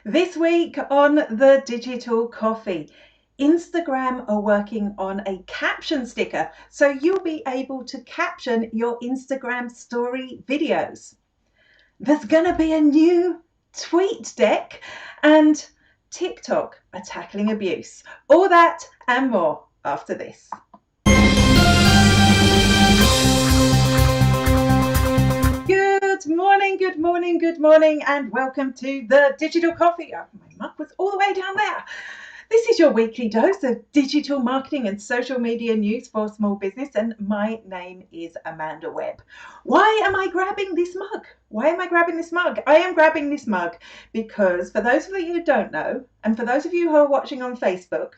This week on the Digital Coffee, Instagram are working on a caption sticker, so you'll be able to caption your Instagram story videos. There's going to be a new TweetDeck, and TikTok are tackling abuse. All that and more after this. Good morning, and welcome to the Digital Coffee. Oh, my mug was all the way down there. This is your weekly dose of digital marketing and social media news for small business, and my name is Amanda Webb. Why am I grabbing this mug? I am grabbing this mug because, for those of you who don't know, and for those of you who are watching on Facebook,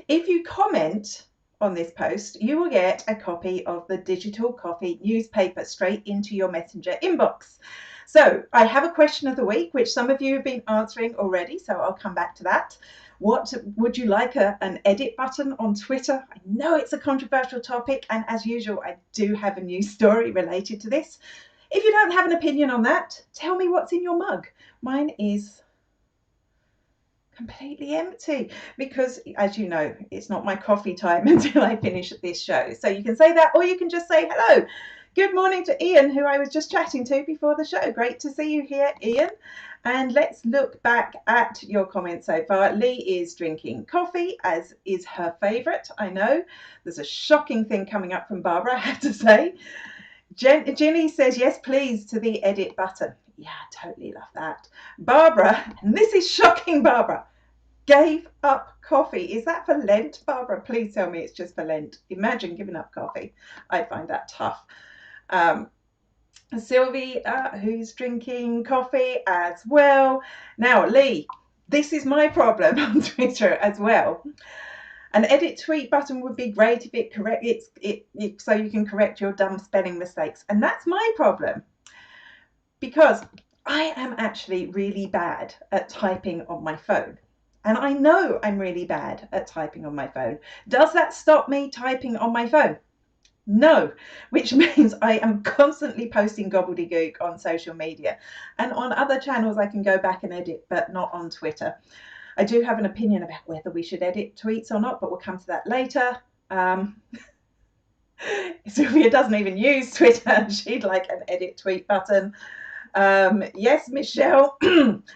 if you comment on this post, you will get a copy of the Digital Coffee newspaper straight into your Messenger inbox. So I have a question of the week, which some of you have been answering already, so I'll come back to that. What would you like an edit button on Twitter? I know it's a controversial topic, and as usual, I do have a news story related to this. If you don't have an opinion on that, tell me what's in your mug. Mine is completely empty because, as you know, it's not my coffee time until I finish this show. So you can say that, or you can just say hello. Good morning to Ian, who I was just chatting to before the show. Great to see you here, Ian. And let's look back at your comments so far. Lee is drinking coffee, as is her favourite. I know there's a shocking thing coming up from Barbara, I have to say. Ginny says yes, please, to the edit button. Yeah, I totally love that. Barbara, and this is shocking, Barbara, gave up coffee. Is that for Lent, Barbara? Please tell me it's just for Lent. Imagine giving up coffee. I find that tough. Sylvie, who's drinking coffee as well. Now, Lee, this is my problem on Twitter as well. An edit tweet button would be great if it corrects it so you can correct your dumb spelling mistakes. And that's my problem, because I am actually really bad at typing on my phone. And I know I'm really bad at typing on my phone. Does that stop me typing on my phone? No, which means I am constantly posting gobbledygook on social media, and on other channels I can go back and edit, but not on Twitter. I do have an opinion about whether we should edit tweets or not, but we'll come to that later. Sylvia doesn't even use Twitter. She'd like an edit tweet button. Yes, Michelle.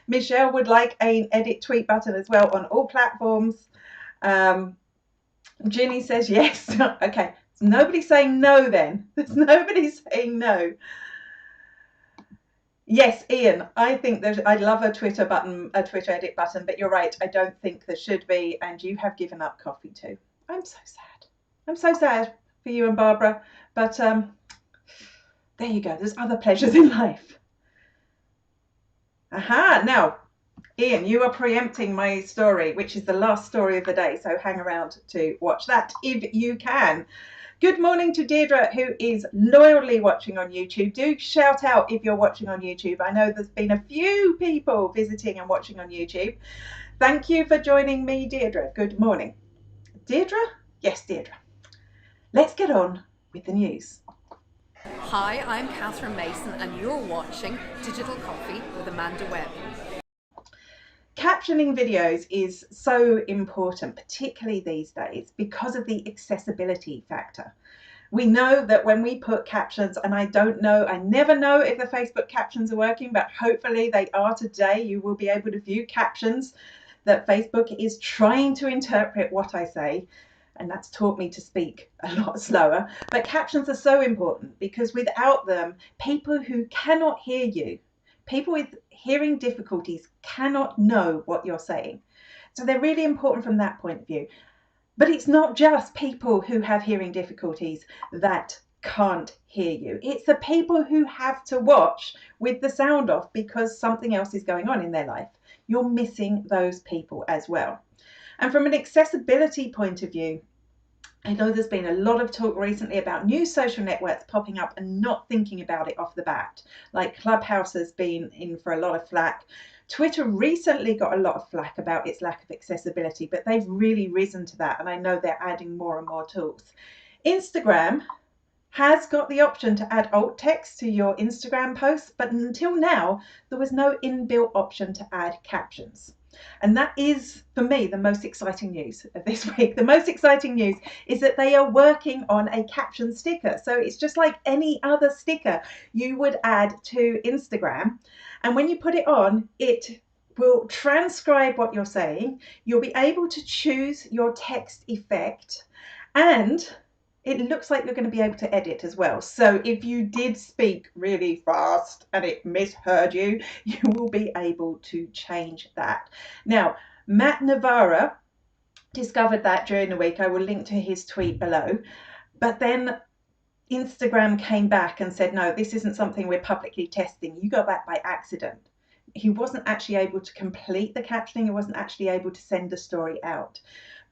Michelle would like an edit tweet button as well on all platforms. Ginny says yes. Okay. Nobody's saying no then. There's nobody saying no. Yes, Ian, I think I'd love a Twitter edit button, but you're right, I don't think there should be, and you have given up coffee too. I'm so sad. I'm so sad for you and Barbara, but there you go. There's other pleasures in life. Aha, now, Ian, you are preempting my story, which is the last story of the day, so hang around to watch that if you can. Good morning to Deirdre, who is loyally watching on YouTube. Do shout out if you're watching on YouTube. I know there's been a few people visiting and watching on YouTube. Thank you for joining me, Deirdre. Good morning. Deirdre? Yes, Deirdre. Let's get on with the news. Hi, I'm Catherine Mason, and you're watching Digital Coffee with Amanda Webb. Captioning videos is so important, particularly these days, because of the accessibility factor. We know that when we put captions, and I never know if the Facebook captions are working, but hopefully they are today. You will be able to view captions that Facebook is trying to interpret what I say, and that's taught me to speak a lot slower. But captions are so important because without them, people who cannot hear you, people with hearing difficulties, cannot know what you're saying. So they're really important from that point of view. But it's not just people who have hearing difficulties that can't hear you. It's the people who have to watch with the sound off because something else is going on in their life. You're missing those people as well. And from an accessibility point of view, I know there's been a lot of talk recently about new social networks popping up and not thinking about it off the bat. Like Clubhouse has been in for a lot of flack. Twitter recently got a lot of flack about its lack of accessibility, but they've really risen to that, and I know they're adding more and more tools. Instagram has got the option to add alt text to your Instagram posts, but until now, there was no inbuilt option to add captions. And that is, for me, the most exciting news of this week. The most exciting news is that they are working on a caption sticker. So it's just like any other sticker you would add to Instagram. And when you put it on, it will transcribe what you're saying. You'll be able to choose your text effect, and it looks like you're going to be able to edit as well. So if you did speak really fast and it misheard you, you will be able to change that. Now, Matt Navarra discovered that during the week. I will link to his tweet below. But then Instagram came back and said, no, this isn't something we're publicly testing. You got that by accident. He wasn't actually able to complete the captioning. He wasn't actually able to send the story out.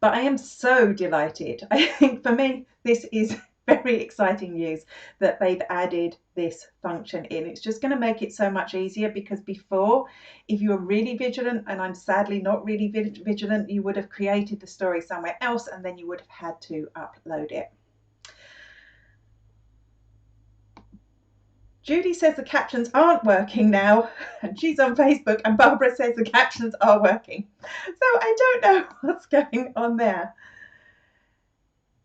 But I am so delighted. I think for me, this is very exciting news that they've added this function in. It's just going to make it so much easier, because before, if you were really vigilant, and I'm sadly not really vigilant, you would have created the story somewhere else and then you would have had to upload it. Judy says the captions aren't working now, and she's on Facebook, and Barbara says the captions are working. So I don't know what's going on there.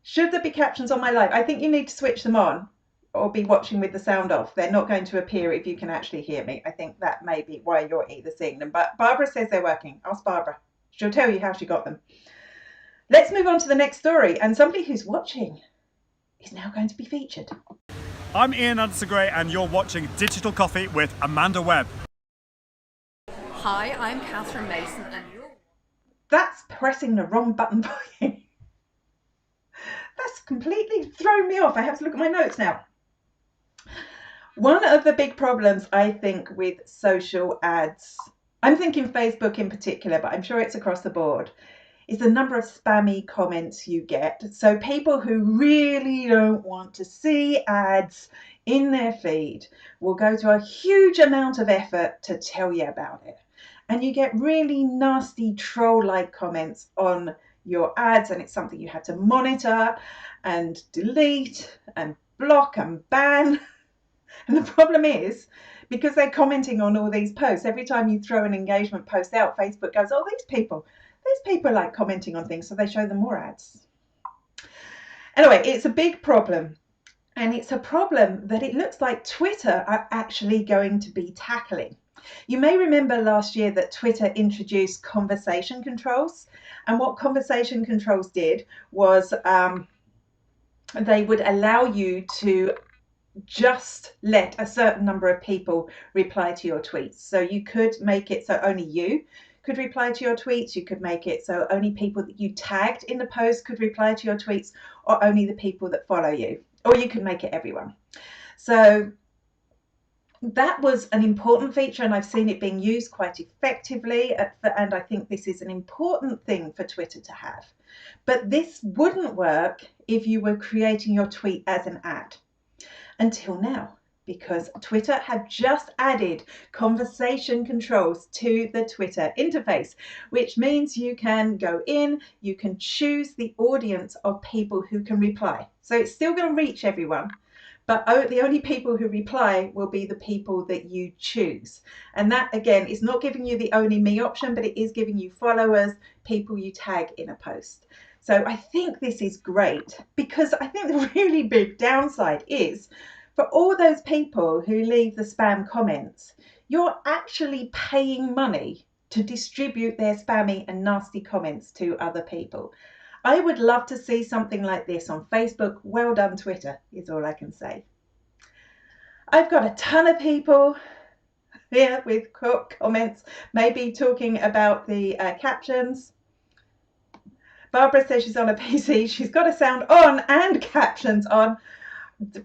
Should there be captions on my live? I think you need to switch them on or be watching with the sound off. They're not going to appear if you can actually hear me. I think that may be why you're either seeing them. But Barbara says they're working. Ask Barbara. She'll tell you how she got them. Let's move on to the next story. And somebody who's watching is now going to be featured. I'm Ian Anderson-Gray and you're watching Digital Coffee with Amanda Webb. Hi, I'm Catherine Mason and you're... That's pressing the wrong button for you. That's completely thrown me off. I have to look at my notes now. One of the big problems, I think, with social ads, I'm thinking Facebook in particular, but I'm sure it's across the board, is the number of spammy comments you get. So people who really don't want to see ads in their feed will go to a huge amount of effort to tell you about it. And you get really nasty troll-like comments on your ads, and it's something you have to monitor and delete and block and ban. And the problem is, because they're commenting on all these posts, every time you throw an engagement post out, Facebook goes, oh, these people like commenting on things, so they show them more ads. Anyway, it's a big problem, and it's a problem that it looks like Twitter are actually going to be tackling. You may remember last year that Twitter introduced conversation controls, and what conversation controls did was they would allow you to just let a certain number of people reply to your tweets. So you could make it so only you could reply to your tweets. You could make it so only people that you tagged in the post could reply to your tweets, or only the people that follow you, or you could make it everyone. So that was an important feature, and I've seen it being used quite effectively, and I think this is an important thing for Twitter to have. But this wouldn't work if you were creating your tweet as an ad until now, because Twitter have just added conversation controls to the Twitter interface, which means you can go in, you can choose the audience of people who can reply. So it's still going to reach everyone, but the only people who reply will be the people that you choose. And that, again, is not giving you the only me option, but it is giving you followers, people you tag in a post. So I think this is great, because I think the really big downside is for all those people who leave the spam comments, you're actually paying money to distribute their spammy and nasty comments to other people. I would love to see something like this on Facebook. Well done, Twitter, is all I can say. I've got a ton of people here with comments, maybe talking about the captions. Barbara says she's on a PC. She's got a sound on and captions on.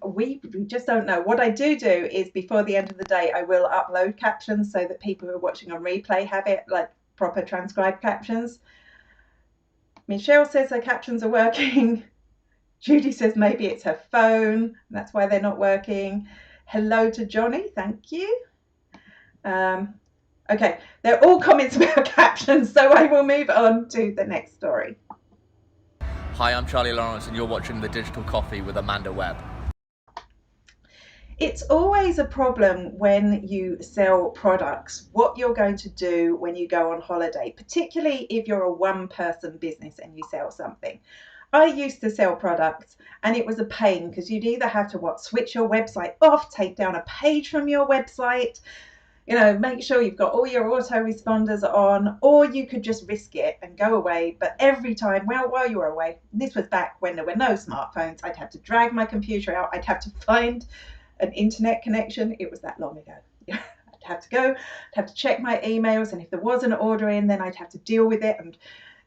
We just don't know. What I do is before the end of the day, I will upload captions so that people who are watching on replay have it, like proper transcribed captions. Michelle says her captions are working. Judy says maybe it's her phone. That's why they're not working. Hello to Johnny. Thank you. Okay, they're all comments about captions, so I will move on to the next story. Hi, I'm Charlie Lawrence and you're watching The Digital Coffee with Amanda Webb. It's always a problem when you sell products, what you're going to do when you go on holiday, particularly if you're a one-person business and you sell something. I used to sell products and it was a pain because you'd either have to switch your website off, take down a page from your website, make sure you've got all your autoresponders on, or you could just risk it and go away. But every time, while you were away, this was back when there were no smartphones, I'd have to drag my computer out, I'd have to find an internet connection. It was that long ago. I'd have to go, I'd have to check my emails, and if there was an order in, then I'd have to deal with it and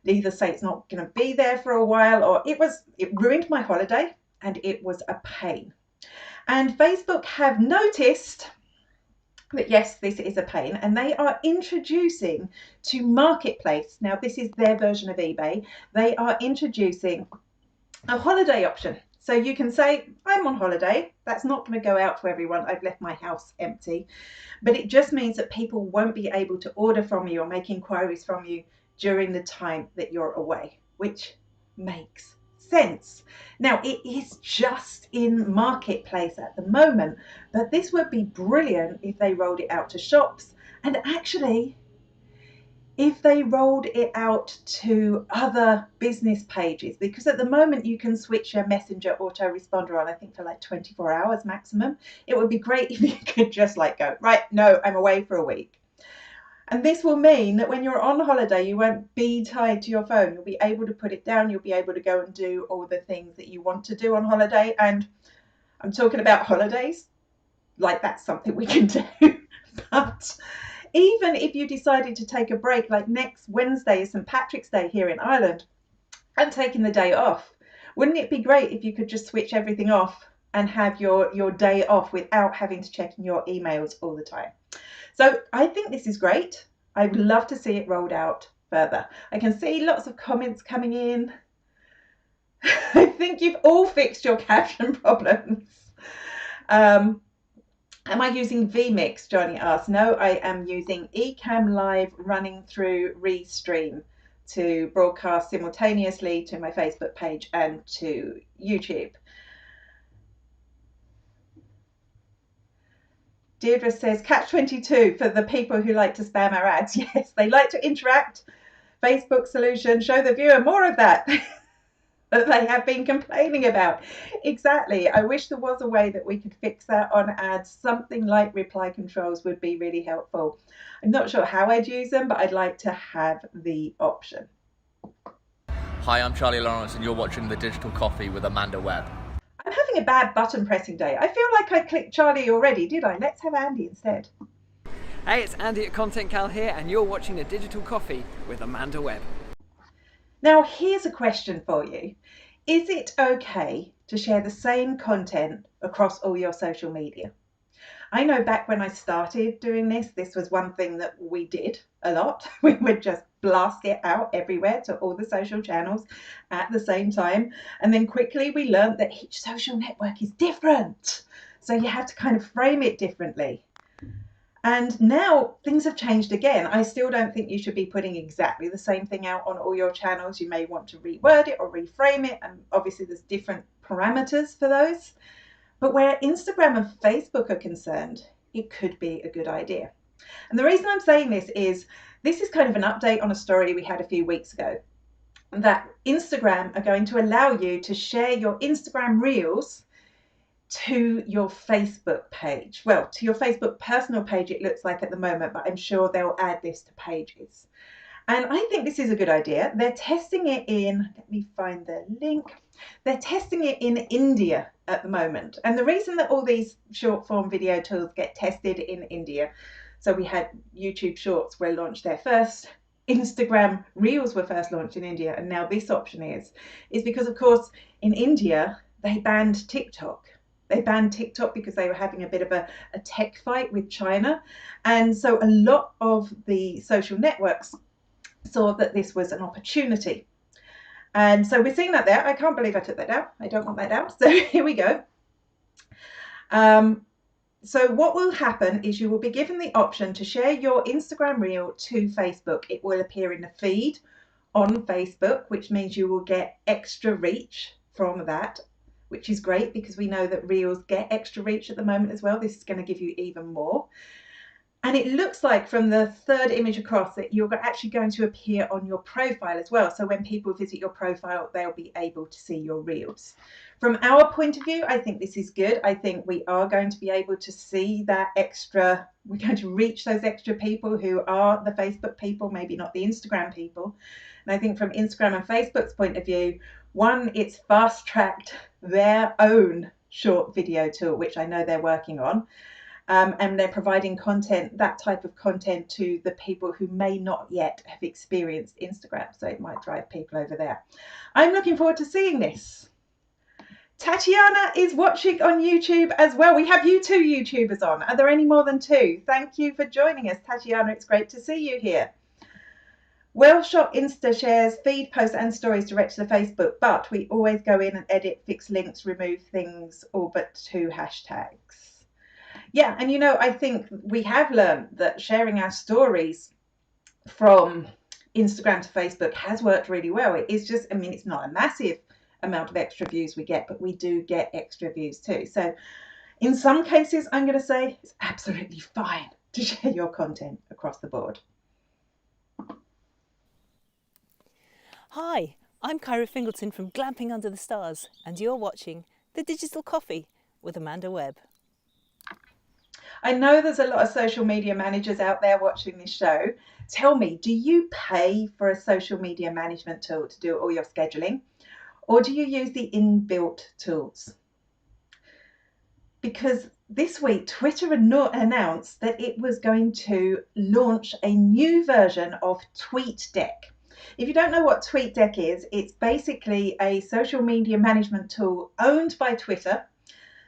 either say it's not going to be there for a while, or it ruined my holiday and it was a pain. And Facebook have noticed that yes, this is a pain, and they are introducing to Marketplace, now this is their version of eBay, they are introducing a holiday option. So you can say, I'm on holiday. That's not going to go out to everyone. I've left my house empty. But it just means that people won't be able to order from you or make inquiries from you during the time that you're away, which makes sense. Now, it is just in Marketplace at the moment, but this would be brilliant if they rolled it out to shops, and actually if they rolled it out to other business pages, because at the moment you can switch your Messenger autoresponder on, I think for like 24 hours maximum. It would be great if you could just go, right, no, I'm away for a week. And this will mean that when you're on holiday, you won't be tied to your phone. You'll be able to put it down. You'll be able to go and do all the things that you want to do on holiday. And I'm talking about holidays, like that's something we can do. But even if you decided to take a break, like next Wednesday is St. Patrick's Day here in Ireland, and taking the day off, wouldn't it be great if you could just switch everything off and have your day off without having to check your emails all the time? So I think this is great. I would love to see it rolled out further. I can see lots of comments coming in. I think you've all fixed your caption problems. Am I using vMix? Johnny asked. No, I am using Ecamm Live running through Restream to broadcast simultaneously to my Facebook page and to YouTube. Deirdre says, Catch 22 for the people who like to spam our ads. Yes, they like to interact. Facebook solution, show the viewer more of that that they have been complaining about. Exactly. I wish there was a way that we could fix that on ads. Something like reply controls would be really helpful. I'm not sure how I'd use them, but I'd like to have the option. Hi, I'm Charlie Lawrence and you're watching The Digital Coffee with Amanda Webb. I'm having a bad button pressing day. I feel like I clicked Charlie already, did I? Let's have Andy instead. Hey, it's Andy at Content Cal here, and you're watching The Digital Coffee with Amanda Webb. Now, here's a question for you. Is it okay to share the same content across all your social media? I know back when I started doing this, this was one thing that we did a lot. We would just blast it out everywhere to all the social channels at the same time. And then quickly we learned that each social network is different. So you have to kind of frame it differently. And now things have changed again. I still don't think you should be putting exactly the same thing out on all your channels. You may want to reword it or reframe it. And obviously there's different parameters for those. But where Instagram and Facebook are concerned, it could be a good idea. And the reason I'm saying this is kind of an update on a story we had a few weeks ago, that Instagram are going to allow you to share your Instagram Reels to your Facebook page. Well, to your Facebook personal page, it looks like at the moment, but I'm sure they'll add this to pages. And I think this is a good idea. They're testing it in, let me find the link. They're testing it in India at the moment. And the reason that all these short form video tools get tested in India, so we had YouTube Shorts were launched there first, Instagram Reels were first launched in India, and now this option is because, of course, in India, they banned TikTok. They banned TikTok because they were having a bit of a tech fight with China. And so a lot of the social networks saw that this was an opportunity. And so we're seeing that there. I can't believe I took that down. I don't want that down. So here we go. So what will happen is you will be given the option to share your Instagram Reel to Facebook. It will appear in the feed on Facebook, which means you will get extra reach from that. which is great because we know that Reels get extra reach at the moment as well. This is going to give you even more. And it looks like from the third image across that you're actually going to appear on your profile as well. So when people visit your profile, they'll be able to see your Reels. From our point of view, I think this is good. I think we are going to be able to see that extra, we're going to reach those extra people who are the Facebook people, maybe not the Instagram people. And I think from Instagram and Facebook's point of view, one, it's fast-tracked their own short video tool, which I know they're working on. And they're providing content, that type of content, to the people who may not yet have experienced Instagram. So it might drive people over there. I'm looking forward to seeing this. Tatiana is watching on YouTube as well. We have you two YouTubers on. Are there any more than two? Thank you for joining us, Tatiana. It's great to see you here. Well shot Insta shares, feed posts and stories direct to the Facebook, but we always go in and edit, fix links, remove things, all but 2 hashtags. Yeah, and you know, I think we have learned that sharing our stories from Instagram to Facebook has worked really well. It is just, I mean, it's not a massive amount of extra views we get, but we do get extra views too. So in some cases, I'm going to say it's absolutely fine to share your content across the board. Hi, I'm Kyra Fingleton from Glamping Under the Stars, and you're watching The Digital Coffee with Amanda Webb. I know there's a lot of social media managers out there watching this show. Tell me, do you pay for a social media management tool to do all your scheduling? Or do you use the inbuilt tools? Because this week, Twitter announced that it was going to launch a new version of TweetDeck. If you don't know what TweetDeck is, it's basically a social media management tool owned by Twitter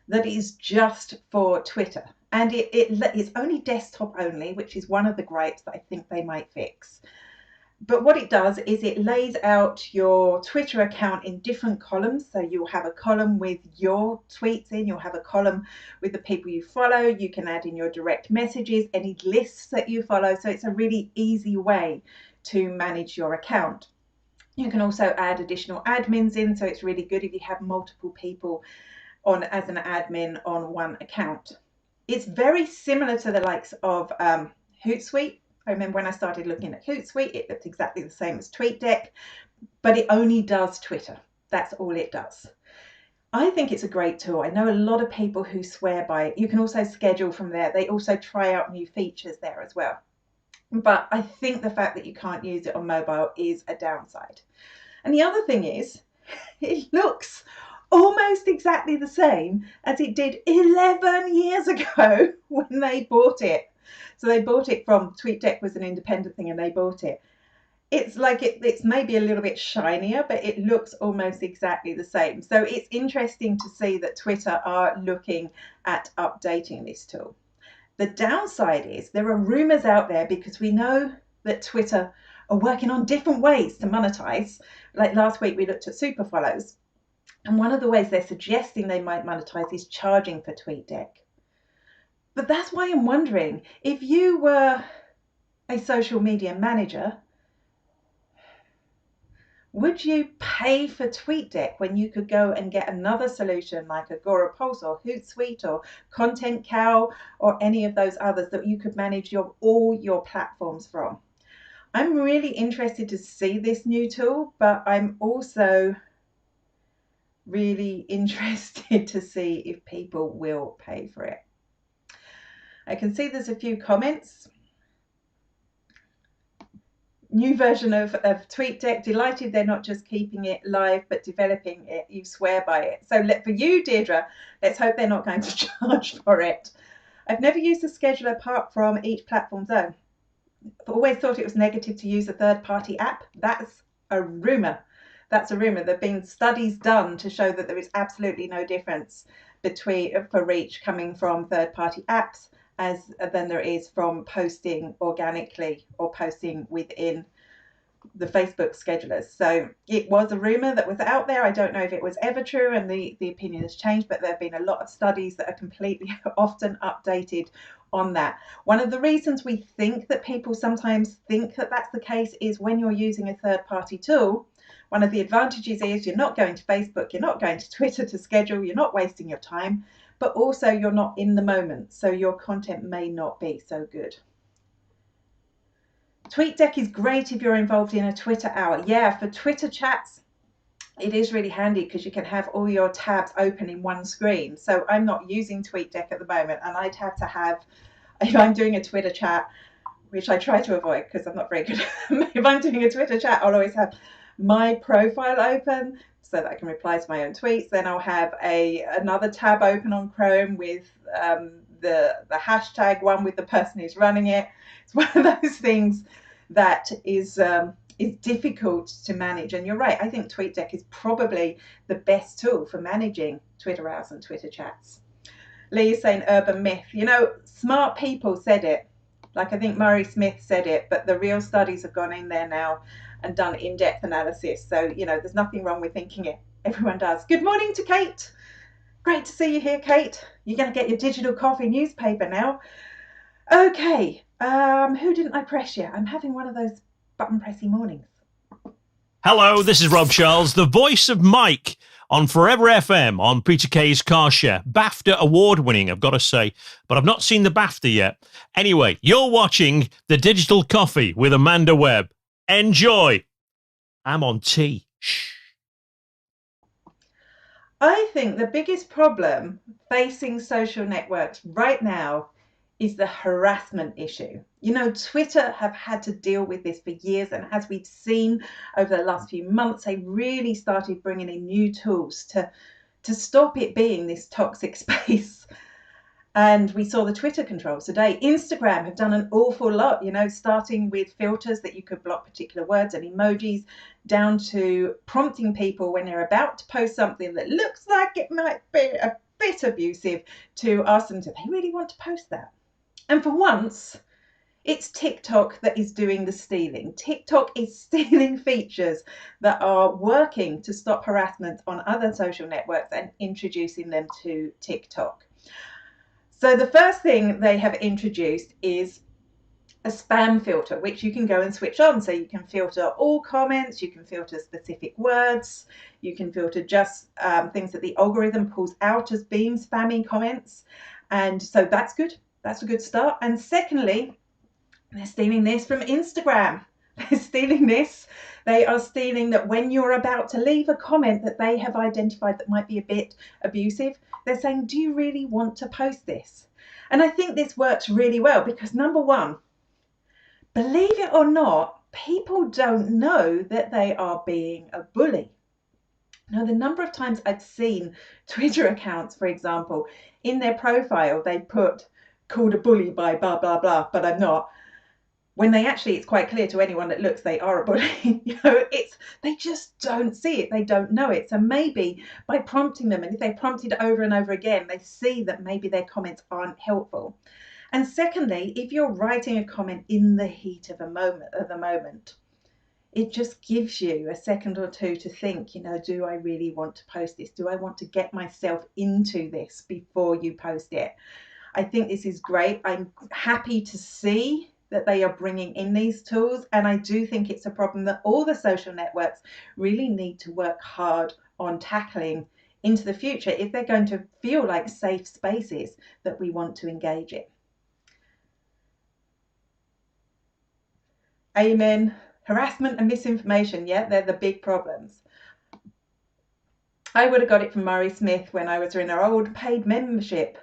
that is just for Twitter. And it's only desktop only, which is one of the gripes that I think they might fix. But what it does is it lays out your Twitter account in different columns. So you'll have a column with your tweets in, you'll have a column with the people you follow. You can add in your direct messages, any lists that you follow. So it's a really easy way to manage your account. You can also add additional admins in. So it's really good if you have multiple people on as an admin on one account. It's very similar to the likes of Hootsuite. I remember when I started looking at Hootsuite, it looked exactly the same as TweetDeck, but it only does Twitter. That's all it does. I think it's a great tool. I know a lot of people who swear by it. You can also schedule from there. They also try out new features there as well. But I think the fact that you can't use it on mobile is a downside. And the other thing is, it looks almost exactly the same as it did 11 years ago when they bought it. So they bought it from TweetDeck, was an independent thing, and they bought it. It's like it's maybe a little bit shinier, but it looks almost exactly the same. So it's interesting to see that Twitter are looking at updating this tool. The downside is there are rumors out there, because we know that Twitter are working on different ways to monetize. Like last week we looked at super follows. And one of the ways they're suggesting they might monetize is charging for TweetDeck. But that's why I'm wondering, if you were a social media manager, would you pay for TweetDeck when you could go and get another solution like Agorapulse or Hootsuite or Content Cow or any of those others that you could manage all your platforms from? I'm really interested to see this new tool, but I'm also really interested to see if people will pay for it. I can see there's a few comments. New version of TweetDeck, delighted they're not just keeping it live but developing it. You swear by it. So for you, Deirdre, let's hope they're not going to charge for it. I've never used a scheduler apart from each platform's own. I've always thought it was negative to use a third-party app. That's a rumor. That's a rumor. There have been studies done to show that there is absolutely no difference for reach coming from third-party apps than there is from posting organically or posting within the Facebook schedulers. So it was a rumor that was out there. I don't know if it was ever true, and the opinion has changed, but there have been a lot of studies that are completely often updated on that. One of the reasons we think that people sometimes think that that's the case is when you're using a third-party tool, One of the advantages is you're not going to Facebook, you're not going to Twitter to schedule, you're not wasting your time, but also you're not in the moment, so your content may not be so good. TweetDeck is great if you're involved in a Twitter hour. Yeah, for Twitter chats, it is really handy because you can have all your tabs open in one screen. So I'm not using TweetDeck at the moment, and I'd have to have, if I'm doing a Twitter chat, which I try to avoid because I'm not very good. If I'm doing a Twitter chat, I'll always have my profile open so that I can reply to my own tweets. Then I'll have another tab open on Chrome with the hashtag one with the person who's running it. It's one of those things that is difficult to manage. And you're right, I think TweetDeck is probably the best tool for managing Twitter hours and Twitter chats. Lee is saying urban myth. You know, smart people said it. Like I think Murray Smith said it, but the real studies have gone in there now and done in-depth analysis. So, you know, there's nothing wrong with thinking it. Everyone does. Good morning to Kate. Great to see you here, Kate. You're going to get your digital coffee newspaper now. Okay. Who didn't I press yet? I'm having one of those button pressy mornings. Hello, this is Rob Charles, the voice of Mike on Forever FM on Peter Kay's Car Share. BAFTA award winning, I've got to say, but I've not seen the BAFTA yet. Anyway, you're watching The Digital Coffee with Amanda Webb. Enjoy. I'm on tea. Shh. I think the biggest problem facing social networks right now is the harassment issue. You know, Twitter have had to deal with this for years, and as we've seen over the last few months, they really started bringing in new tools to stop it being this toxic space. And we saw the Twitter controls today. Instagram have done an awful lot, you know, starting with filters that you could block particular words and emojis, down to prompting people when they're about to post something that looks like it might be a bit abusive to ask them, do they really want to post that? And for once, it's TikTok that is doing the stealing. TikTok is stealing features that are working to stop harassment on other social networks and introducing them to TikTok. So the first thing they have introduced is a spam filter, which you can go and switch on. So you can filter all comments, you can filter specific words, you can filter just things that the algorithm pulls out as being spammy comments. And so that's good. That's a good start. And secondly, they're stealing this from Instagram. They're stealing this. They are stealing that when you're about to leave a comment that they have identified that might be a bit abusive, they're saying, do you really want to post this? And I think this works really well because, number one, believe it or not, people don't know that they are being a bully. Now, the number of times I've seen Twitter accounts, for example, in their profile, they put called a bully by blah, blah, blah, but I'm not. When it's quite clear to anyone that looks, they are a bully. You know, they just don't see it. They don't know it. So maybe by prompting them, and if they prompted over and over again, they see that maybe their comments aren't helpful. And secondly, if you're writing a comment in the heat of the moment, it just gives you a second or two to think, you know, do I really want to post this? Do I want to get myself into this before you post it? I think this is great. I'm happy to see that they are bringing in these tools. And I do think it's a problem that all the social networks really need to work hard on tackling into the future if they're going to feel like safe spaces that we want to engage in. Amen. Harassment and misinformation, yeah, they're the big problems. I would have got it from Murray Smith when I was in our old paid membership.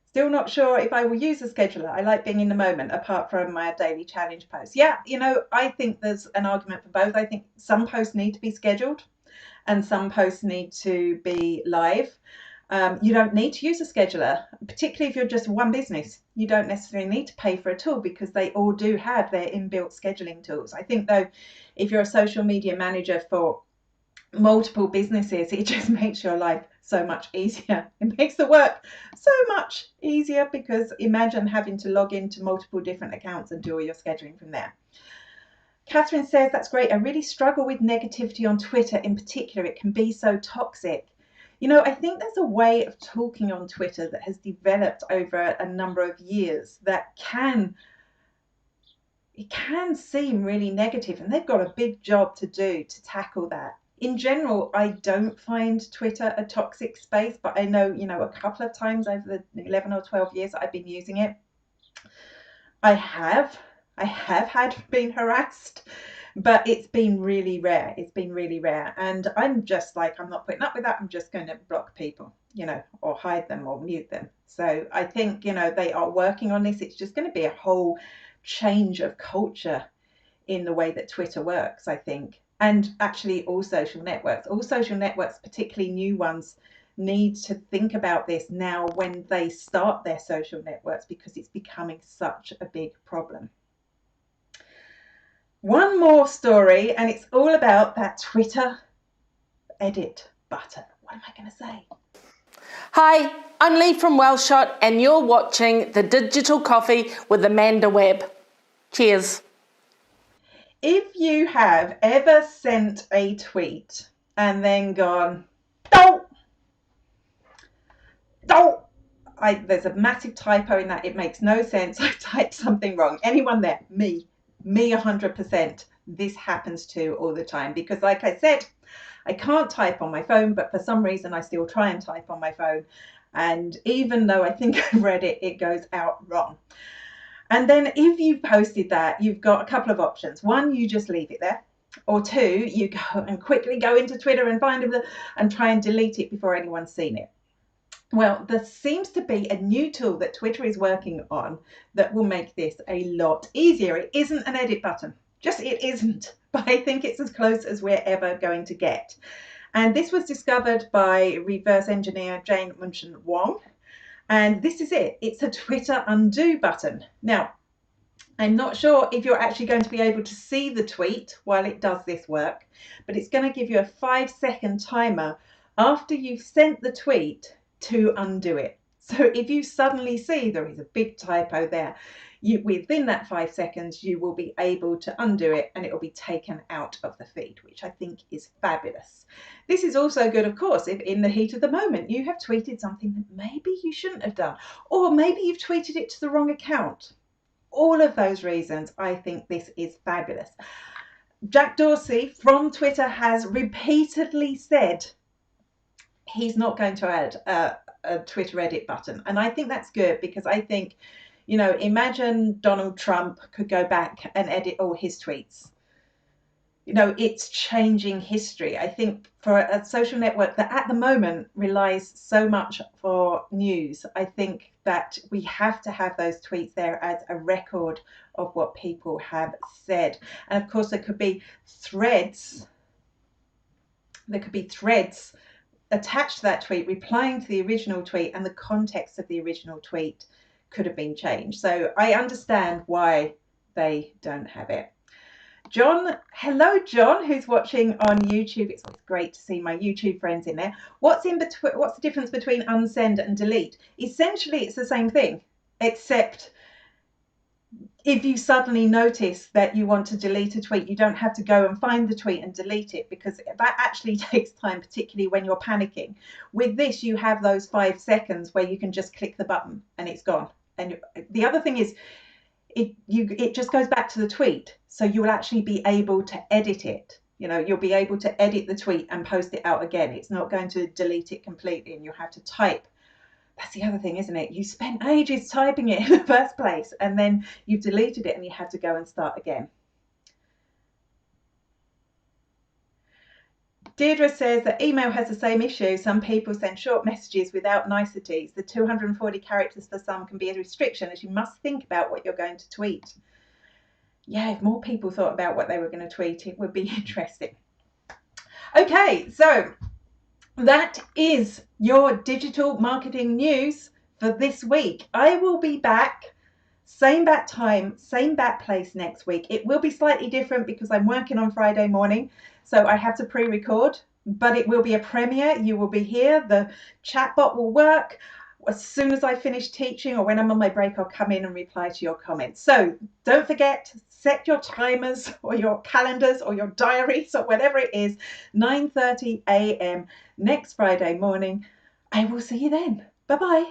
Still not sure if I will use a scheduler. I like being in the moment, apart from my daily challenge posts. Yeah, you know, I think there's an argument for both. I think some posts need to be scheduled and some posts need to be live. You don't need to use a scheduler, particularly if you're just one business. You don't necessarily need to pay for a tool because they all do have their inbuilt scheduling tools. I think, though, if you're a social media manager for multiple businesses, it just makes your life so much easier. It makes the work so much easier because imagine having to log into multiple different accounts and do all your scheduling from there. Catherine says, that's great. I really struggle with negativity on Twitter in particular. It can be so toxic. You know, I think there's a way of talking on Twitter that has developed over a number of years that can it can seem really negative, and they've got a big job to do to tackle that. In general, I don't find Twitter a toxic space, but I know, a couple of times over the 11 or 12 years that I've been using it, I have been harassed, but it's been really rare. It's been really rare. And I'm just like, I'm not putting up with that. I'm just going to block people, or hide them or mute them. So I think, they are working on this. It's just going to be a whole change of culture in the way that Twitter works, I think. And actually all social networks, particularly new ones, need to think about this now when they start their social networks, because it's becoming such a big problem. One more story, and it's all about that Twitter edit button. What am I going to say? Hi, I'm Lee from Wellshot, and you're watching The Digital Coffee with Amanda Webb. Cheers. If you have ever sent a tweet and then gone, there's a massive typo in that, it makes no sense, I typed something wrong. Anyone there? Me 100%. This happens to all the time, because like I said, I can't type on my phone, but for some reason I still try and type on my phone. And even though I think I've read it, it goes out wrong. And then if you've posted that, you've got a couple of options. One, you just leave it there. Or two, you go and quickly go into Twitter and find it and try and delete it before anyone's seen it. Well, there seems to be a new tool that Twitter is working on that will make this a lot easier. It isn't an edit button. It isn't. But I think it's as close as we're ever going to get. And this was discovered by reverse engineer Jane Munchen Wong. And this is it. It's a Twitter undo button. Now, I'm not sure if you're actually going to be able to see the tweet while it does this work, but it's going to give you a 5-second timer after you've sent the tweet to undo it. So if you suddenly see there is a big typo there, within that 5 seconds, you will be able to undo it and it will be taken out of the feed, which I think is fabulous. This is also good, of course, if in the heat of the moment you have tweeted something that maybe you shouldn't have done, or maybe you've tweeted it to the wrong account. All of those reasons, I think this is fabulous. Jack Dorsey from Twitter has repeatedly said he's not going to add a Twitter edit button. And I think that's good, because I think, imagine Donald Trump could go back and edit all his tweets. It's changing history. I think for a social network that at the moment relies so much for news, I think that we have to have those tweets there as a record of what people have said. And of course, there could be threads. Attached to that tweet, replying to the original tweet, and the context of the original tweet could have been changed. So I understand why they don't have it. John, hello John, who's watching on YouTube. It's always great to see my YouTube friends in there. What's the difference between unsend and delete? Essentially, it's the same thing, except if you suddenly notice that you want to delete a tweet, you don't have to go and find the tweet and delete it, because that actually takes time, particularly when you're panicking. With this, you have those 5 seconds where you can just click the button and it's gone. And the other thing is, it just goes back to the tweet, so you will actually be able to edit it. You'll be able to edit the tweet and post it out again. It's not going to delete it completely, and you'll have to type. That's the other thing, isn't it? You spent ages typing it in the first place, and then you've deleted it and you had to go and start again. Deirdre says that email has the same issue. Some people send short messages without niceties. The 240 characters for some can be a restriction, as you must think about what you're going to tweet. Yeah, if more people thought about what they were going to tweet, it would be interesting. Okay, so that is your digital marketing news for this week. I will be back, same bat time, same bat place next week. It will be slightly different because I'm working on Friday morning, so I have to pre-record, but it will be a premiere. You will be here. The chatbot will work. As soon as I finish teaching or when I'm on my break, I'll come in and reply to your comments. So don't forget, set your timers or your calendars or your diaries or whatever it is, 9:30 a.m. next Friday morning. I will see you then. Bye-bye.